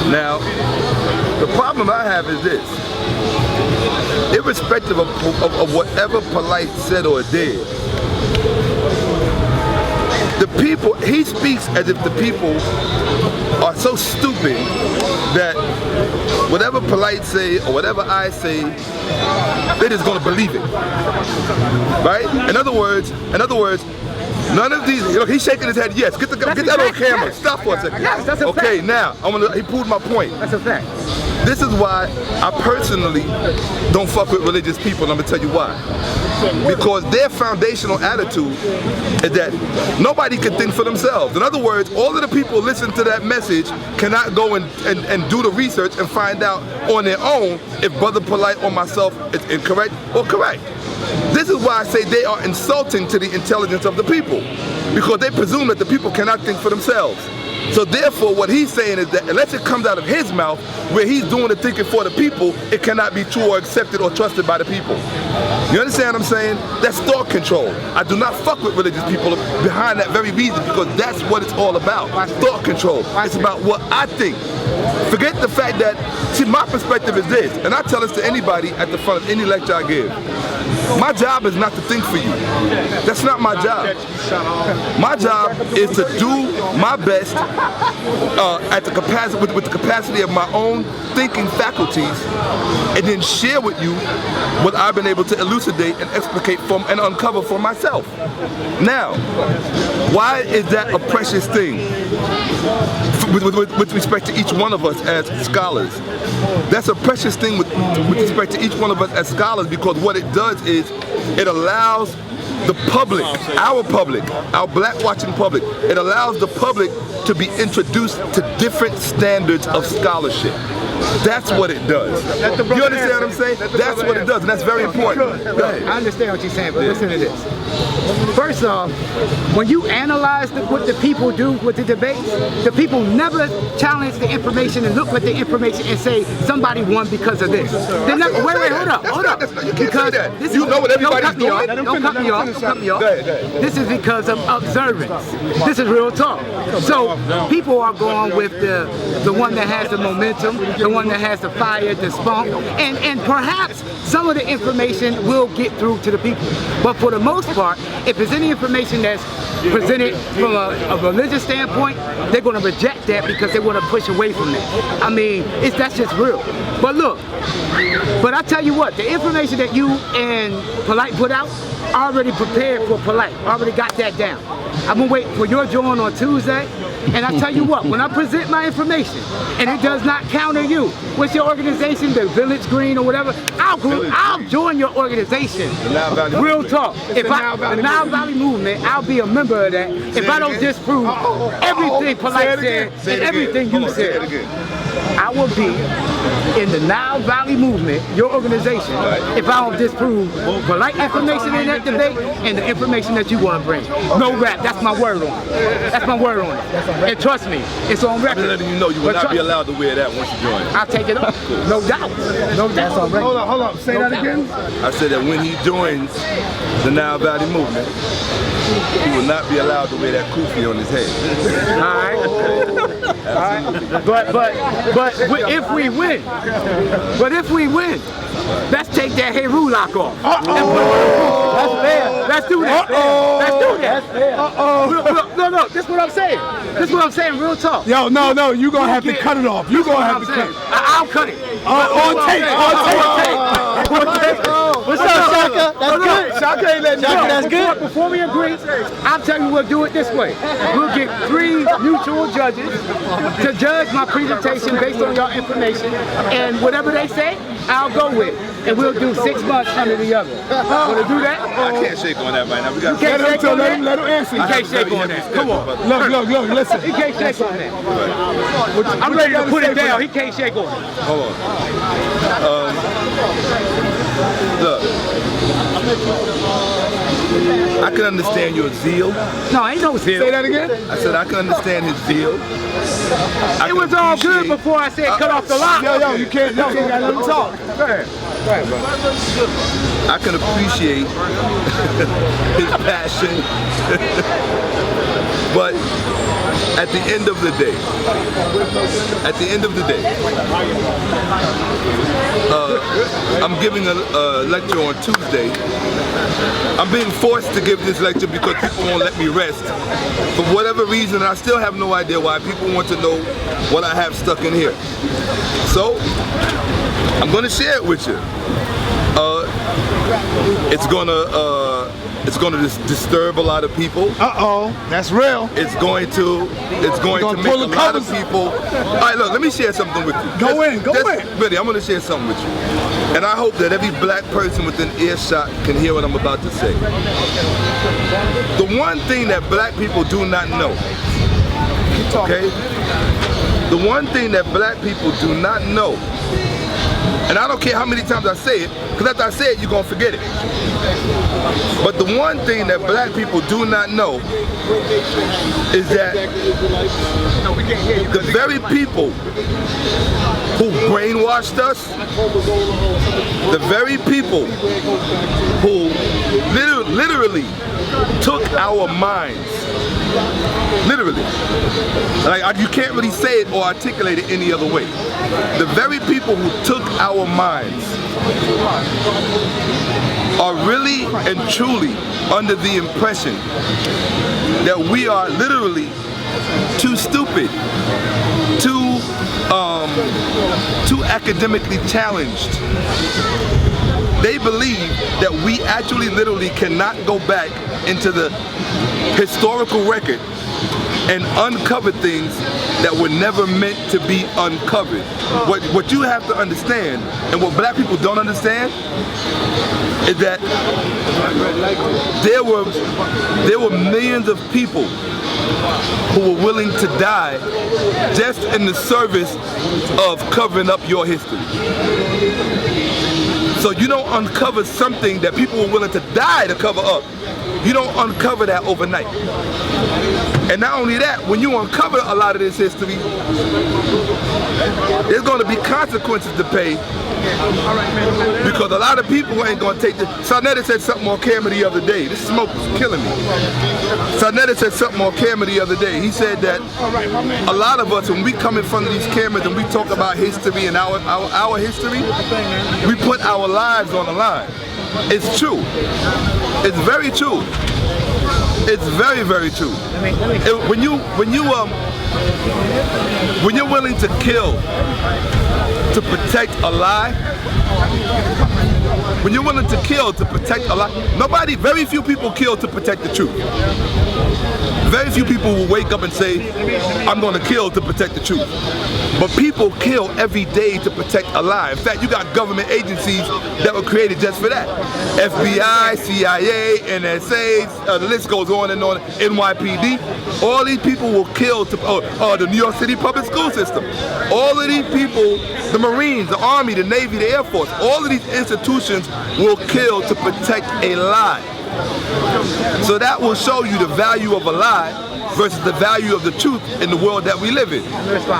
Now, the problem I have is this. Irrespective of whatever Polite said or did, the people, he speaks as if the people are so stupid that whatever Polite say or whatever I say, they're just gonna believe it, right? In other words, none of these, look, he's shaking his head, yes, get that on camera, yes. Stop for a second. Yes, that's a okay, fact. now, he proved my point. That's a fact. This is why I personally don't fuck with religious people, and I'm gonna tell you why. Because their foundational attitude is that nobody can think for themselves. In other words, all of the people listening to that message cannot go and do the research and find out on their own if Brother Polite or myself is incorrect or correct. This is why I say they are insulting to the intelligence of the people, because they presume that the people cannot think for themselves. So therefore, what he's saying is that unless it comes out of his mouth, where he's doing the thinking for the people, it cannot be true or accepted or trusted by the people. You understand what I'm saying? That's thought control. I do not fuck with religious people behind that very reason, because that's what it's all about. Thought control. It's about what I think. Forget the fact that, see, my perspective is this, and I tell this to anybody at the front of any lecture I give. My job is not to think for you. That's not my job. My job is to do my best at the capacity, with the capacity of my own thinking faculties, and then share with you what I've been able to elucidate and explicate from and uncover for myself. Now, why is that a precious thing with respect to each one of us as scholars? That's a precious thing with respect to each one of us as scholars, because what it does is it allows the public, our black watching public, it allows the public to be introduced to different standards of scholarship. That's what it does. You understand what I'm saying? That's what it does, and that's very important. I understand what you're saying, but listen to this. First off, when you analyze what the people do with the debates, the people never challenge the information and look at the information and say somebody won because of this. They never, wait, hold up. Because this you know what everybody's doing. Don't cut me off. This is because of observance. This is real talk. So people are going with the one that has the momentum, the one that has the fire, the spunk, and perhaps some of the information will get through to the people. But for the most part, if there's any information that's presented from a religious standpoint, they're going to reject that because they want to push away from it. I mean, that's just real. But look, I tell you what, the information that you and Polite put out, I already prepared for Polite. I already got that down. I'm going to wait for your join on Tuesday. And I tell you what, when I present my information and it does not counter you, what's your organization, the Village Green or whatever, I'll join your organization. Real talk. The Nile Valley Movement, I'll be a member of that if I don't disprove everything Polite said and everything you said. I will be in the Nile Valley Movement, your organization, if I don't disprove Polite information in that debate and the information that you want to bring. No rap, that's my word on it. That's my word on it. And trust me, it's on record. I'm letting you know you will not be allowed to wear that once you join. I'll take it up. No doubt. No doubt. Hold on. Say that again. I said that when he joins the Nile Valley Movement, he will not be allowed to wear that kufi on his head. Alright. But if we win, let's take that Heru lock off. That's fair. Let's do that. Let's do that. No, this is what I'm saying. This is what I'm saying, real talk. Yo, no, you gonna have to cut it off. You gonna have to cut it. I'll cut it. On tape. What's up, Shaka? That's good. Shaka ain't letting Shaka, that's good. Before we agree, I'll tell you we'll do it this way. We'll get 3 neutral judges to judge my presentation based on your information, and whatever they say, I'll go with. And we'll do 6 months under the other. Want to do that? I can't shake on that right now. We got Can't shake on that? Let him answer. He can't shake on that. Come on. Look, listen. He can't shake on that. I'm ready to put it down. He can't shake on it. Hold on. Look, I can understand your zeal. No, ain't no zeal. Say that again. I said I can understand his zeal. It was all good before I said cut off the lock. Yo, you can't let him talk. Go ahead. I can appreciate his passion, but at the end of the day, I'm giving a lecture on Tuesday. I'm being forced to give this lecture because people won't let me rest. For whatever reason, I still have no idea why people want to know what I have stuck in here. So, I'm going to share it with you. It's gonna disturb a lot of people. That's real. It's going to make a lot of people. All right, look, let me share something with you. Go in. Really, I'm gonna share something with you. And I hope that every black person within earshot can hear what I'm about to say. The one thing that black people do not know, okay? The one thing that black people do not know, and I don't care how many times I say it, because after I say it, you're going to forget it. But the one thing that black people do not know is that the very people who brainwashed us, the very people who literally took our minds, literally, like you can't really say it or articulate it any other way. The very people who took our minds are really and truly under the impression that we are literally too stupid, too academically challenged. They believe that we actually literally cannot go back into the historical record and uncover things that were never meant to be uncovered. What you have to understand, and what black people don't understand, is that there were millions of people who were willing to die just in the service of covering up your history. So you don't uncover something that people were willing to die to cover up. You don't uncover that overnight. And not only that, when you uncover a lot of this history, there's going to be consequences to pay, because a lot of people ain't going to take this. Sarnetta said something on camera the other day. This smoke is killing me. Sarnetta said something on camera the other day. He said that a lot of us, when we come in front of these cameras and we talk about history and our history, we put our lives on the line. It's true. It's very true. It's very, very true. When you're willing to kill to protect a lie, when you're willing to kill to protect a lie, very few people kill to protect the truth. Very few people will wake up and say, I'm going to kill to protect the truth. But people kill every day to protect a lie. In fact, you got government agencies that were created just for that. FBI, CIA, NSA, the list goes on and on, NYPD. All these people will kill to, the New York City public school system. All of these people, the Marines, the Army, the Navy, the Air Force, all of these institutions will kill to protect a lie. So that will show you the value of a lie versus the value of the truth in the world that we live in.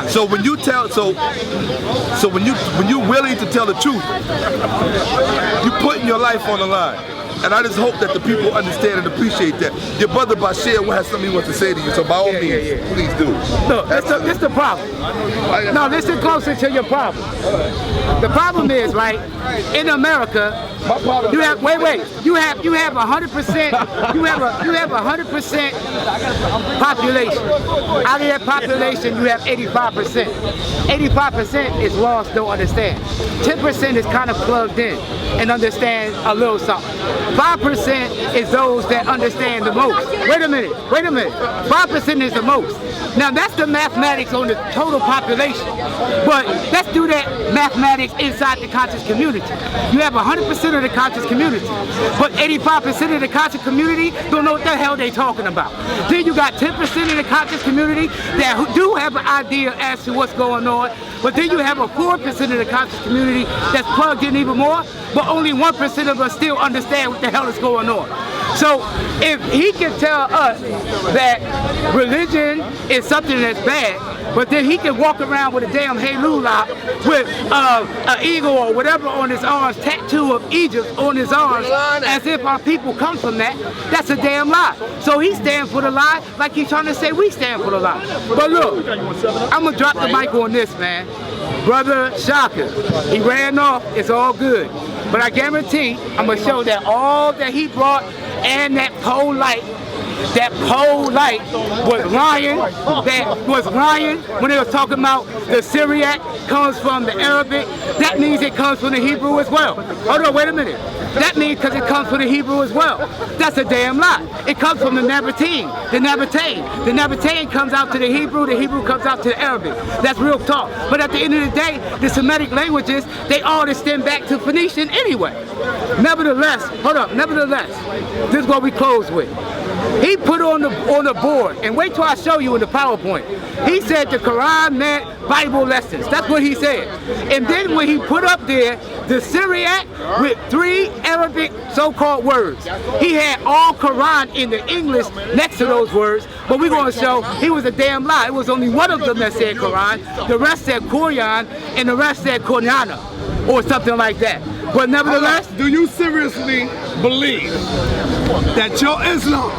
So when you when you're willing to tell the truth, you're putting your life on the line. And I just hope that the people understand and appreciate that. Your brother Bashir will have something he wants to say to you, so by all means, please do. No, that's the problem. No, listen closer to your problem. The problem is, right, in America, You have You have 100%. You have 100% population. Out of that population, you have 85%. 85% is lost, don't understand. 10% is kind of plugged in and understand a little something. 5% is those that understand the most. Wait a minute. 5% is the most. Now that's the mathematics on the total population. But let's do that mathematics inside the conscious community. You have 100% of the conscious community, but 85% of the conscious community don't know what the hell they talking about. Then you got 10% of the conscious community that do have an idea as to what's going on, but then you have a 4% of the conscious community that's plugged in even more, but only 1% of us still understand what the hell is going on. So if he can tell us that religion is something that's bad, but then he can walk around with a damn halula with an eagle or whatever on his arms, tattoo of Egypt on his arms, as if our people come from that, that's a damn lie. So he stands for the lie like he's trying to say we stand for the lie. But look, I'm going to drop the mic on this, man. Brother Shaka, he ran off, it's all good. But I guarantee I'm going to show that all that he brought and that pole light was lying when they were talking about the Syriac comes from the Arabic. That means it comes from the Hebrew as well. Hold on, wait a minute. That means because it comes from the Hebrew as well. That's a damn lie. It comes from the Nabatean. The Nabatean comes out to the Hebrew comes out to the Arabic. That's real talk. But at the end of the day, the Semitic languages, they all extend back to Phoenician anyway. Nevertheless, this is what we close with. He put on the board, and wait till I show you in the PowerPoint. He said the Quran meant Bible lessons. That's what he said. And then when he put up there the Syriac with 3 Arabic so-called words, he had all Quran in the English next to those words, but we're going to show he was a damn lie. It was only one of them that said Quran, the rest said Qur'an, and the rest said Qur'ana, or something like that. But nevertheless, do you seriously believe that your Islam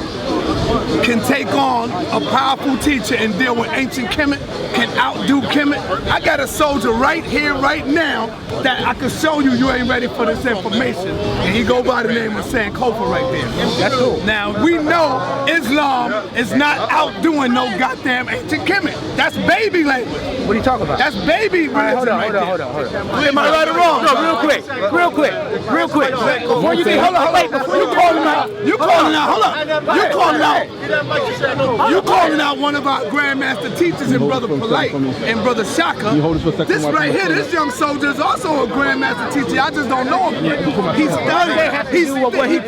can take on a powerful teacher and deal with ancient Kemet, can outdo Kemet? I got a soldier right here, right now, that I can show you ain't ready for this information. And he go by the name of Sankofa right there. That's cool. Now, we know Islam is not outdoing no goddamn ancient Kemet. That's baby language. What are you talking about? That's baby religion. Hold on. Am I right or wrong? No, real quick. Before you get, hold on. You calling out one of our grandmaster teachers and Brother Polite and Brother Shaka. This right here, this young soldier is also a grandmaster teacher. I just don't know him yet. He's studied. He's studied.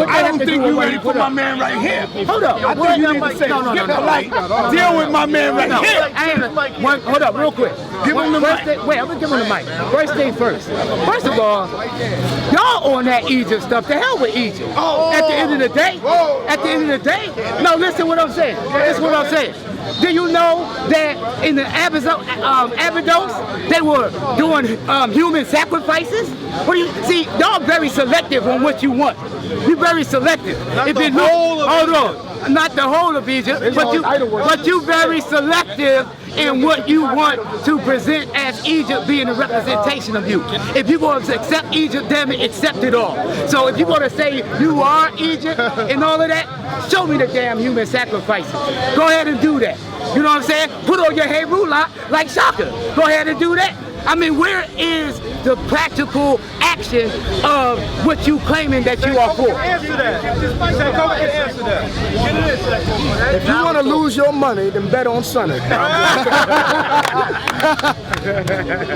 I don't think you're ready for my man right here. Hold up. I think you need to say, get Polite. Deal with my man right here. Hold up, real quick. Give him the mic. Wait, I'm gonna give him the mic. First thing first. First of all, y'all on that Egypt stuff. The hell with Egypt. At the end of the day, no, listen what I'm saying. This is what I'm saying. Do you know that in the Abydos, they were doing human sacrifices? What do you see? Y'all very selective on what you want. You're very selective. Hold on. Not the whole of Egypt, but you very selective in what you want to present as Egypt being a representation of you. If you're going to accept Egypt, damn it, accept it all. So if you're going to say you are Egypt and all of that, show me the damn human sacrifices. Go ahead and do that. You know what I'm saying? Put on your Heyrula like Shaka. Go ahead and do that. I mean, where is the practical action of what you claiming that you are for? Answer that. Answer that. If you want to lose your money, then bet on Sunday. I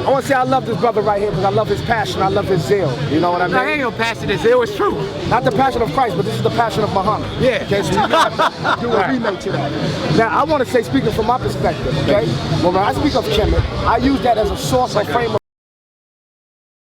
want to say I love this brother right here because I love his passion, I love his zeal. You know what I mean? I ain't no passion, his zeal is true. Not the passion of Christ, but this is the passion of Muhammad. Yeah. Okay, so you got to do a remake to that. Now, I want to say, speaking from my perspective, okay, when I speak of Kemet, I use that as a source or frame of